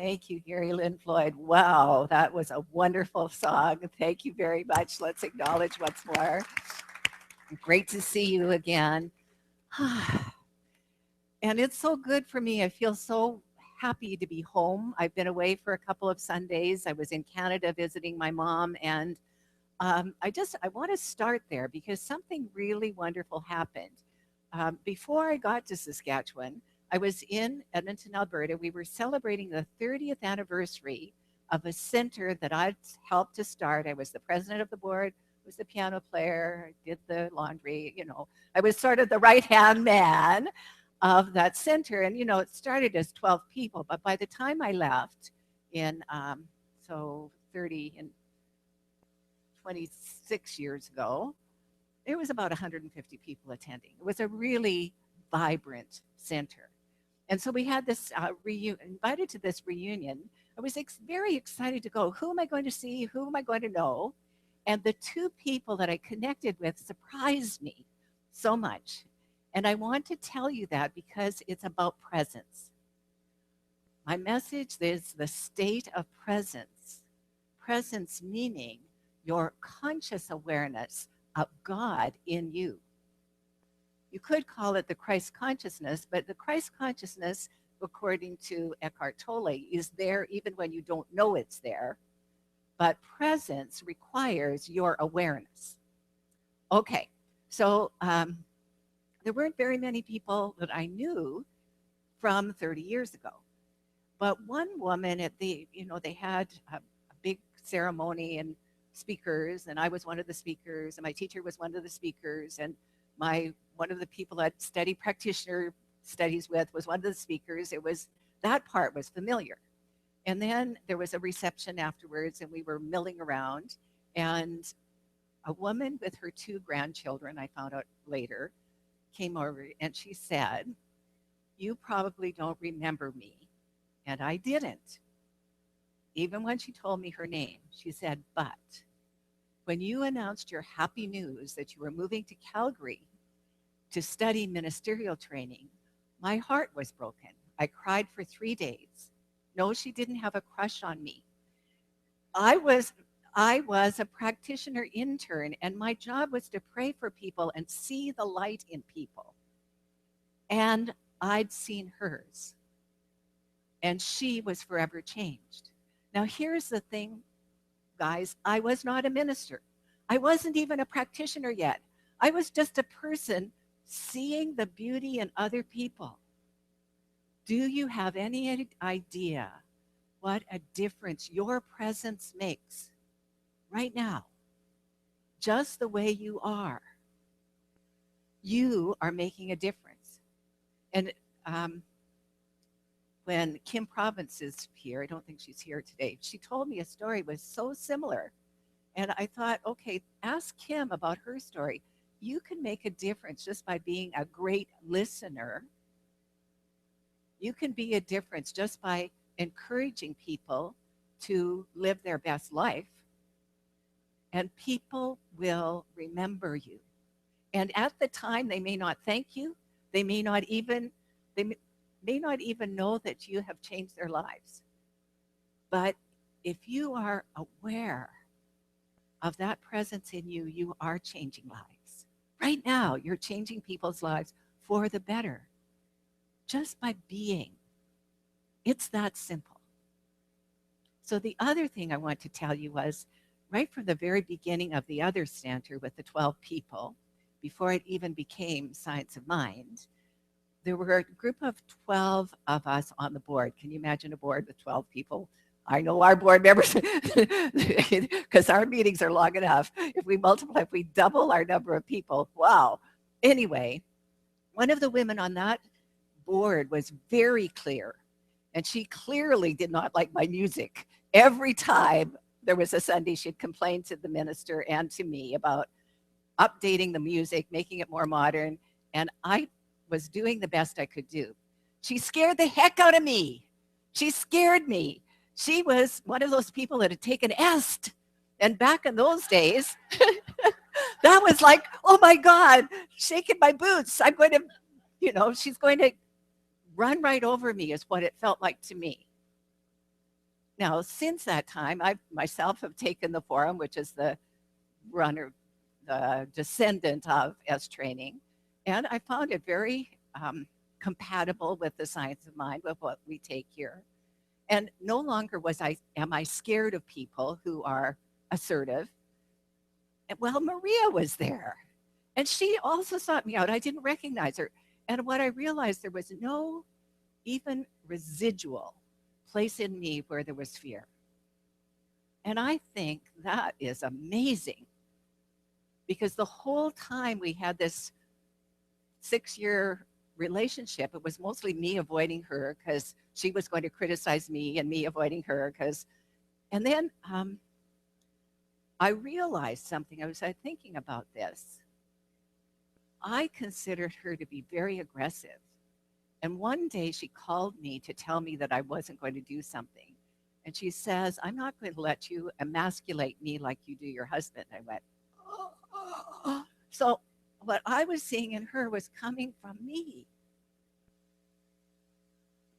Thank you, Gary Lynn Floyd. Wow, that was a wonderful song. Thank you very much. Let's acknowledge once more. Great to see you again. And it's so good for me. I feel so happy to be home. I've been away for a couple of Sundays. I was in Canada visiting my mom, and I want to start there because something really wonderful happened. Before I got to Saskatchewan, I was in Edmonton, Alberta. We were celebrating the 30th anniversary of a center that I'd helped to start. I was the president of the board, was the piano player, did the laundry, I was sort of the right-hand man of that center. And, it started as 12 people, but by the time I left in, 30 and 26 years ago, there was about 150 people attending. It was a really vibrant center. And so we had this invited to this reunion. I was very excited to go. Who am I going to see? Who am I going to know? And the two people that I connected with surprised me so much. And I want to tell you that because it's about presence. My message is the state of presence. Presence meaning your conscious awareness of God in you. You could call it the Christ consciousness, but the Christ consciousness, according to Eckhart Tolle, is there even when you don't know it's there. But presence requires your awareness. Okay, so there weren't very many people that I knew from 30 years ago. But one woman they had a big ceremony and speakers, and I was one of the speakers, and my teacher was one of the speakers, and one of the people I'd studied practitioner studies with was one of the speakers. That part was familiar. And then there was a reception afterwards, and we were milling around, and a woman with her two grandchildren, I found out later, came over, and she said, "You probably don't remember me." And I didn't. Even when she told me her name, she said, "But when you announced your happy news that you were moving to Calgary to study ministerial training, my heart was broken. I cried for 3 days." No, she didn't have a crush on me. I was a practitioner intern, and my job was to pray for people and see the light in people. And I'd seen hers. And she was forever changed. Now, here's the thing, guys. I was not a minister. I wasn't even a practitioner yet. I was just a person seeing the beauty in other people. Do you have any idea what a difference your presence makes right now? Just the way you are. You are making a difference. And when Kim Province is here, I don't think she's here today, she told me a story was so similar. And I thought, okay, ask Kim about her story. You can make a difference just by being a great listener. You can be a difference just by encouraging people to live their best life. And people will remember you. And at the time, they may not thank you. They may not even know that you have changed their lives. But if you are aware of that presence in you, you are changing lives. Right now, you're changing people's lives for the better, just by being. It's that simple. So the other thing I want to tell you was, right from the very beginning of the other center with the 12 people, before it even became Science of Mind, there were a group of 12 of us on the board. Can you imagine a board with 12 people? I know our board members, because our meetings are long enough. If we double our number of people, wow. Anyway, one of the women on that board was very clear, and she clearly did not like my music. Every time there was a Sunday, she'd complain to the minister and to me about updating the music, making it more modern, and I was doing the best I could do. She scared the heck out of me. She scared me. She was one of those people that had taken est. And back in those days, that was like, oh my God, shaking my boots. I'm going to, she's going to run right over me is what it felt like to me. Now, since that time, I myself have taken the forum, which is the runner, the descendant of S training, and I found it very compatible with the science of mind, with what we take here. And no longer am I scared of people who are assertive. And well, Maria was there, and she also sought me out. I didn't recognize her, and what I realized, there was no even residual place in me where there was fear. And I think that is amazing, because the whole time we had this 6 year relationship, it was mostly me avoiding her because she was going to criticize me, and me avoiding her because, and then I realized something. I was thinking about this. I considered her to be very aggressive. And one day she called me to tell me that I wasn't going to do something. And she says, I'm not going to let you emasculate me like you do your husband. I went, oh. So what I was seeing in her was coming from me.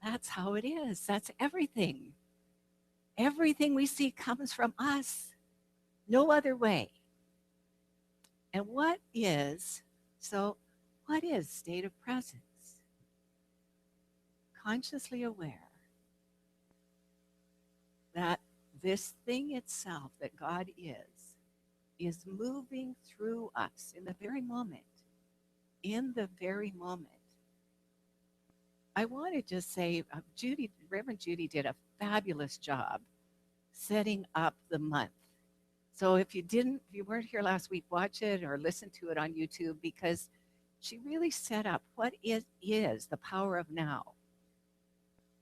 That's how it is. That's everything. Everything we see comes from us. No other way. And what is state of presence? Consciously aware that this thing itself that God is moving through us in the very moment. In the very moment. I want to just say, Reverend Judy did a fabulous job setting up the month. So if you weren't here last week, watch it or listen to it on YouTube, because she really set up what is the power of now,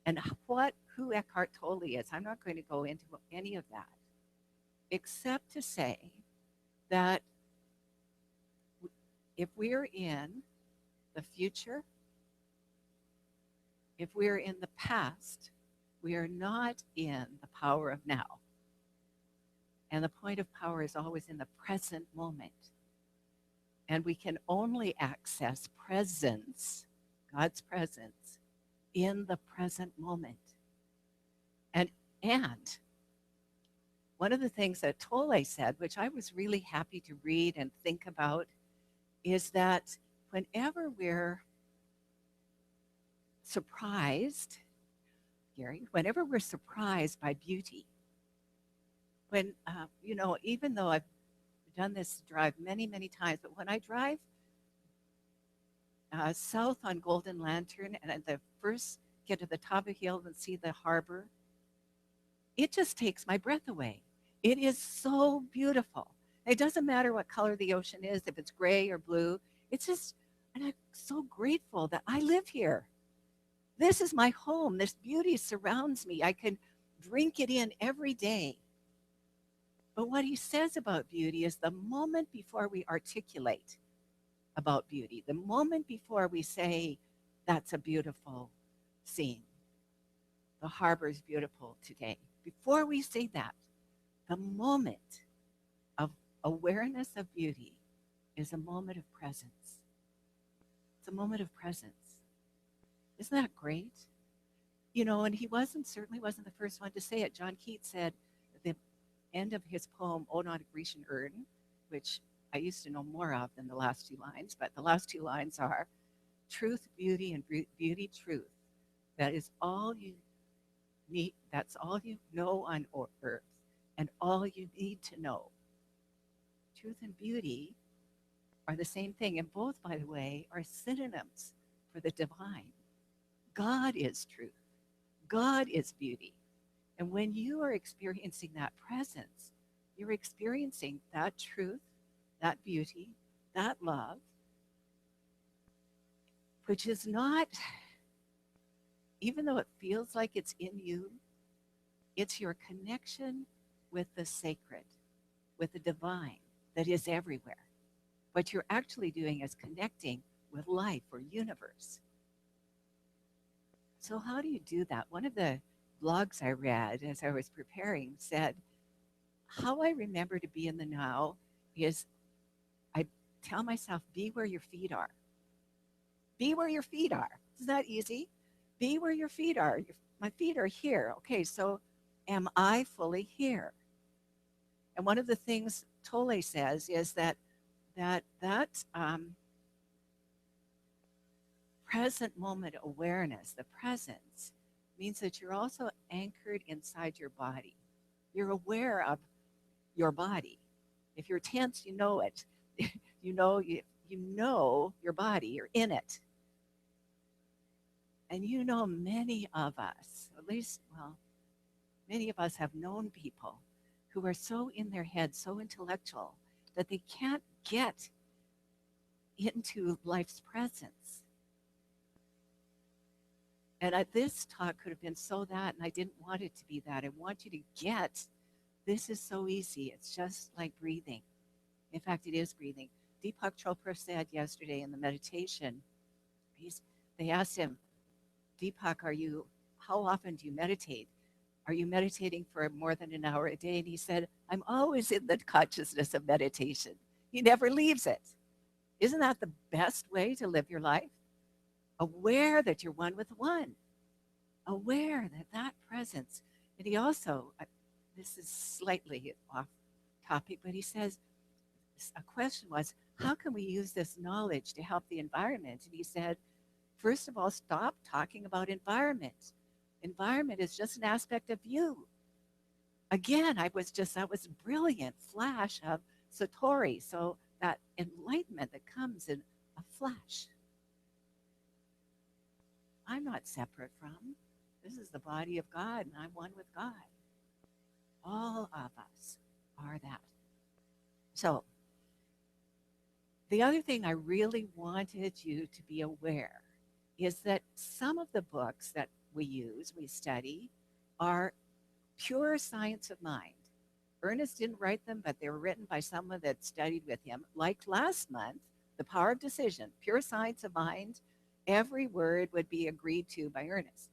and who Eckhart Tolle is. I'm not going to go into any of that, except to say that if we're in the future, if we're in the past, we are not in the power of now. And the point of power is always in the present moment. And we can only access presence, God's presence, in the present moment. And one of the things that Tolle said, which I was really happy to read and think about, is that whenever we're surprised, Gary, whenever we're surprised by beauty, even though I've done this drive many, many times, but when I drive south on Golden Lantern and at the first get to the top of the hill and see the harbor, it just takes my breath away. It is so beautiful. It doesn't matter what color the ocean is, if it's gray or blue. It's just, and I'm so grateful that I live here. This is my home. This beauty surrounds me. I can drink it in every day. But what he says about beauty is the moment before we articulate about beauty, the moment before we say, that's a beautiful scene, the harbor is beautiful today. Before we say that, the moment of awareness of beauty is a moment of presence. It's a moment of presence. Isn't that great? And he certainly wasn't the first one to say it. John Keats said at the end of his poem, O Not a Grecian Urn, which I used to know more of than the last two lines, but the last two lines are, truth, beauty, and beauty, truth. That is all you need. That's all you know on earth, and all you need to know. Truth and beauty are the same thing, and both, by the way, are synonyms for the divine. God is truth. God is beauty. And when you are experiencing that presence, you're experiencing that truth, that beauty, that love, which is not, even though it feels like it's in you, it's your connection with the sacred, with the divine that is everywhere. What you're actually doing is connecting with life or universe. So how do you do that? One of the blogs I read as I was preparing said, how I remember to be in the now is I tell myself, be where your feet are. Be where your feet are. Isn't that easy? Be where your feet are. My feet are here. Okay, so Am I fully here? And one of the things Tolle says is that present moment awareness, the presence, means that you're also anchored inside your body. You're aware of your body. If you're tense, you know it. You know your body. You're in it. And you know many of us, at least, well, many of us have known people who are so in their head, so intellectual, that they can't get into life's presence. And this talk could have been so that, and I didn't want it to be that. I want you to get this is so easy. It's just like breathing. In fact, it is breathing. Deepak Chopra said yesterday in the meditation, he's, they asked him, Deepak, how often do you meditate? Are you meditating for more than an hour a day? And he said, I'm always in the consciousness of meditation. He never leaves it. Isn't that the best way to live your life? Aware that you're one with one. Aware that presence. And he also, this is slightly off topic, but he says, a question was, how can we use this knowledge to help the environment? And he said, first of all, stop talking about environment. Environment is just an aspect of you. Again, that was brilliant flash of Satori. So that enlightenment that comes in a flash. I'm not separate from. This is the body of God, and I'm one with God. All of us are that. So the other thing I really wanted you to be aware is that some of the books that we study, are pure science of mind. Ernest didn't write them, but they were written by someone that studied with him. Like last month, The Power of Decision, pure science of mind, every word would be agreed to by Ernest.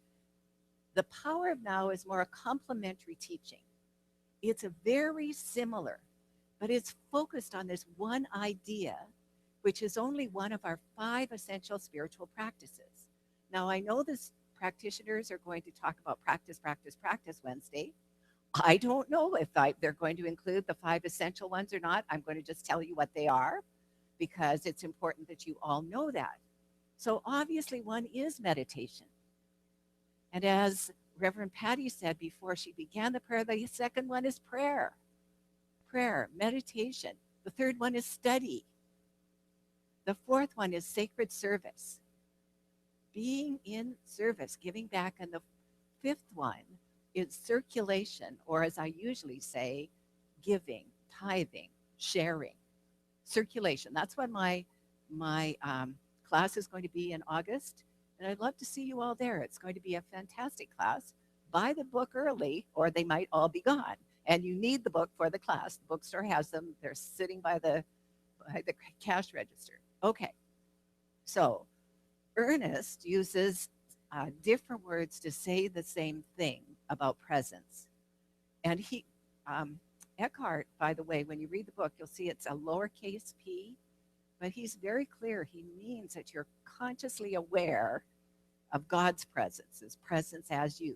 The Power of Now is more a complementary teaching. It's a very similar, but it's focused on this one idea, which is only one of our 5 essential spiritual practices. Now, I know this practitioners are going to talk about practice Wednesday. I don't know if they're going to include the 5 essential ones or not. I'm going to just tell you what they are because it's important that you all know that. So obviously one is meditation. And as Reverend Patty said before she began the prayer, the second one is prayer. Prayer, meditation. The third one is study. The fourth one is sacred service. Being in service, giving back. And the fifth one is circulation, or as I usually say, giving, tithing, sharing. Circulation. That's what my class is going to be in August. And I'd love to see you all there. It's going to be a fantastic class. Buy the book early, or they might all be gone. And you need the book for the class. The bookstore has them. They're sitting by the cash register. Okay. So Ernest uses different words to say the same thing about presence. And Eckhart, by the way, when you read the book, you'll see it's a lowercase p, but he's very clear. He means that you're consciously aware of God's presence, his presence as you.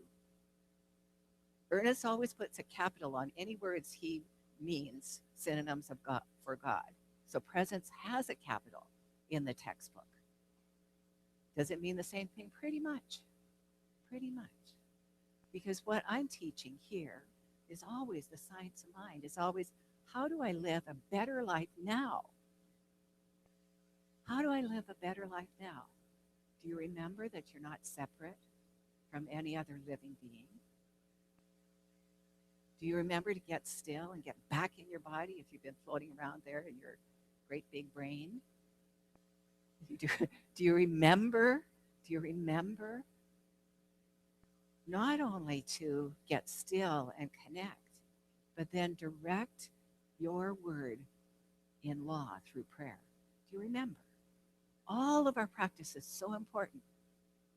Ernest always puts a capital on any words he means synonyms of God for God. So presence has a capital in the textbook. Does it mean the same thing? Pretty much. Pretty much. Because what I'm teaching here is always the science of mind. It's always, how do I live a better life now? How do I live a better life now? Do you remember that you're not separate from any other living being? Do you remember to get still and get back in your body if you've been floating around there in your great big brain? Do you remember? Do you remember not only to get still and connect, but then direct your word in law through prayer? Do you remember? All of our practice is so important.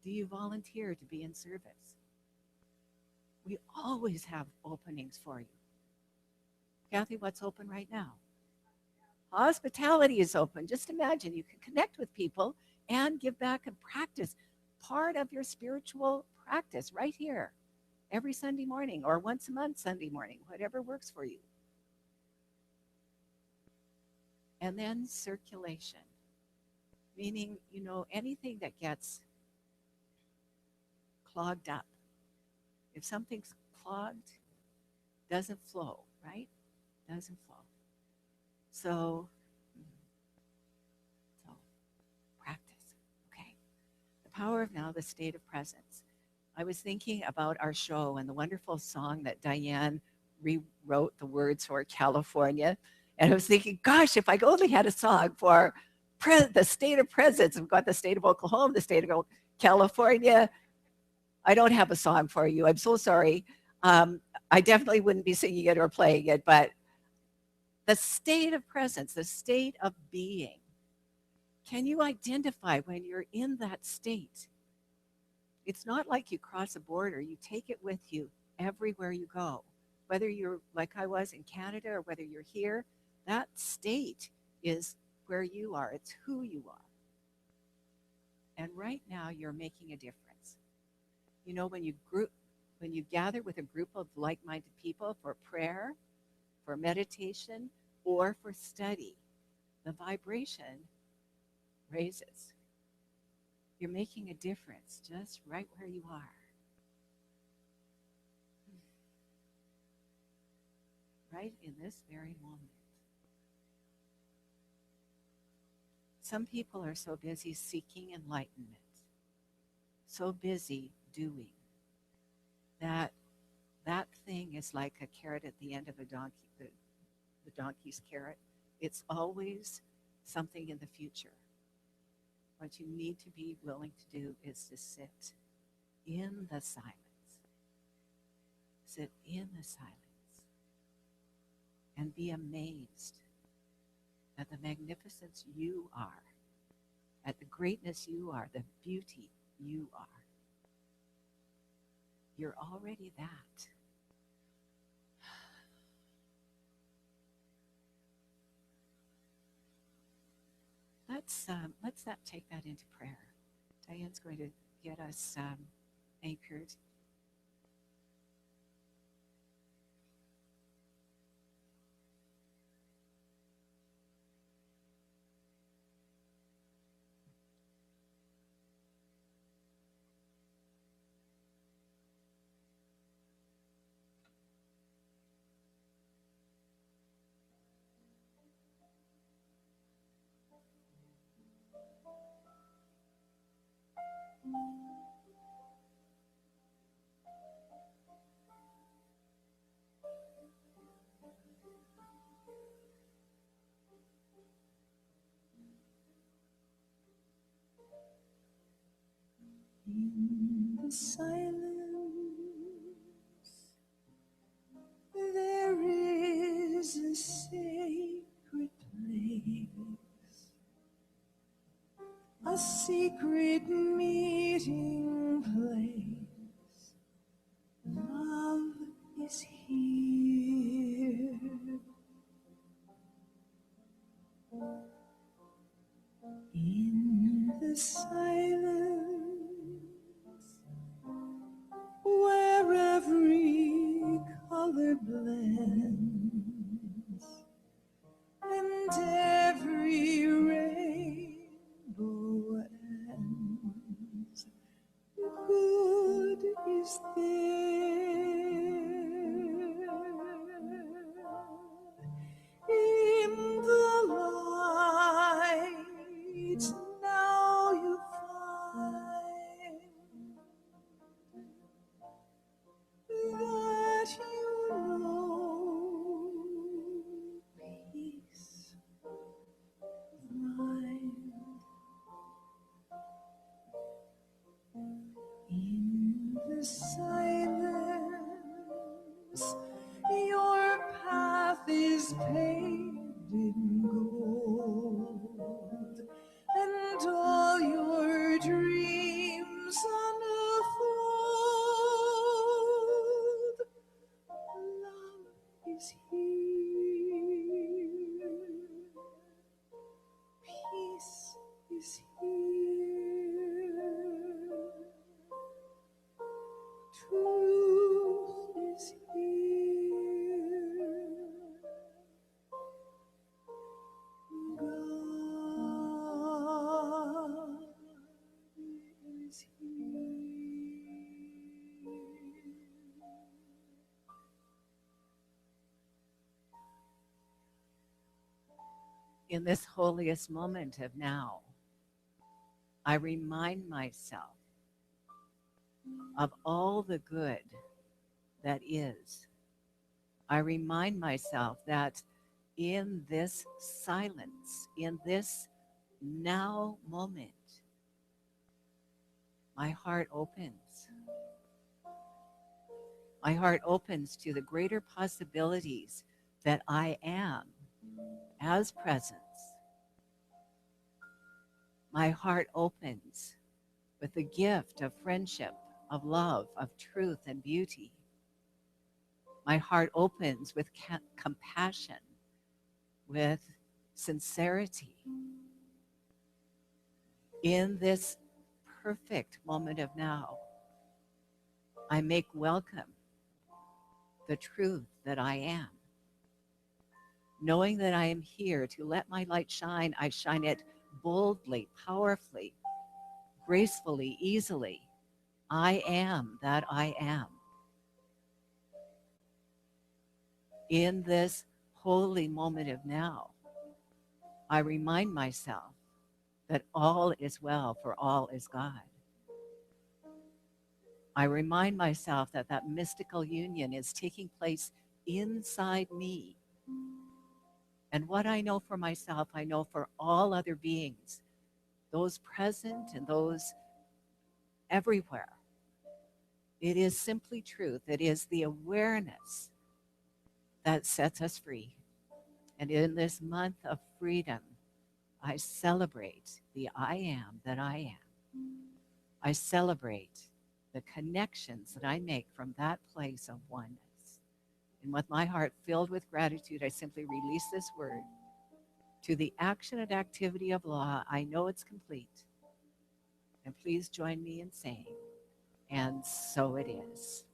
Do you volunteer to be in service? We always have openings for you. Kathy, what's open right now? Hospitality is open. Just imagine you can connect with people and give back and practice part of your spiritual practice right here. every Sunday morning or once a month Sunday morning, whatever works for you. And then circulation, meaning, anything that gets clogged up. If something's clogged, doesn't flow, right? Doesn't flow. So, so practice, okay? The power of now, the state of presence. I was thinking about our show and the wonderful song that Diane rewrote the words for California. And I was thinking, gosh, if I only had a song for the state of presence. We've got the state of Oklahoma, the state of California. I don't have a song for you. I'm so sorry. I definitely wouldn't be singing it or playing it, but the state of presence, the state of being. Can you identify when you're in that state? It's not like you cross a border, you take it with you everywhere you go. Whether you're like I was in Canada or whether you're here, that state is where you are, it's who you are. And right now you're making a difference. When you gather with a group of like-minded people for prayer, for meditation, or for study, the vibration raises. You're making a difference just right where you are. Right in this very moment. Some people are so busy seeking enlightenment, so busy doing, that thing is like a carrot at the end of a donkey, the donkey's carrot. It's always something in the future. What you need to be willing to do is to sit in the silence. Sit in the silence and be amazed at the magnificence you are, at the greatness you are, the beauty you are. You're already that. Let's take that into prayer. Diane's going to get us anchored. In the silence, there is a sacred place, a secret meeting place. Love is here. In the silence, where every color blends and every rainbow ends, good is there. In the light now you find that you know peace of mind. In the silence, your path is paved in gold, and all your dreams unfold. Love is here. Peace is here. True In this holiest moment of now, I remind myself of all the good that is. I remind myself that in this silence, in this now moment, my heart opens. My heart opens to the greater possibilities that I am as presence. My heart opens with the gift of friendship, of love, of truth and beauty. My heart opens with compassion, with sincerity. In this perfect moment of now, I make welcome the truth that I am. Knowing that I am here to let my light shine, I shine it boldly, powerfully, gracefully, easily. I am that I am. In this holy moment of now, I remind myself that all is well, for all is God. I remind myself that that mystical union is taking place inside me. And what I know for myself, I know for all other beings, those present and those everywhere. It is simply truth. It is the awareness that sets us free. And in this month of freedom, I celebrate the I am that I am. I celebrate the connections that I make from that place of oneness. And with my heart filled with gratitude, I simply release this word. To the action and activity of law, I know it's complete. And please join me in saying, and so it is.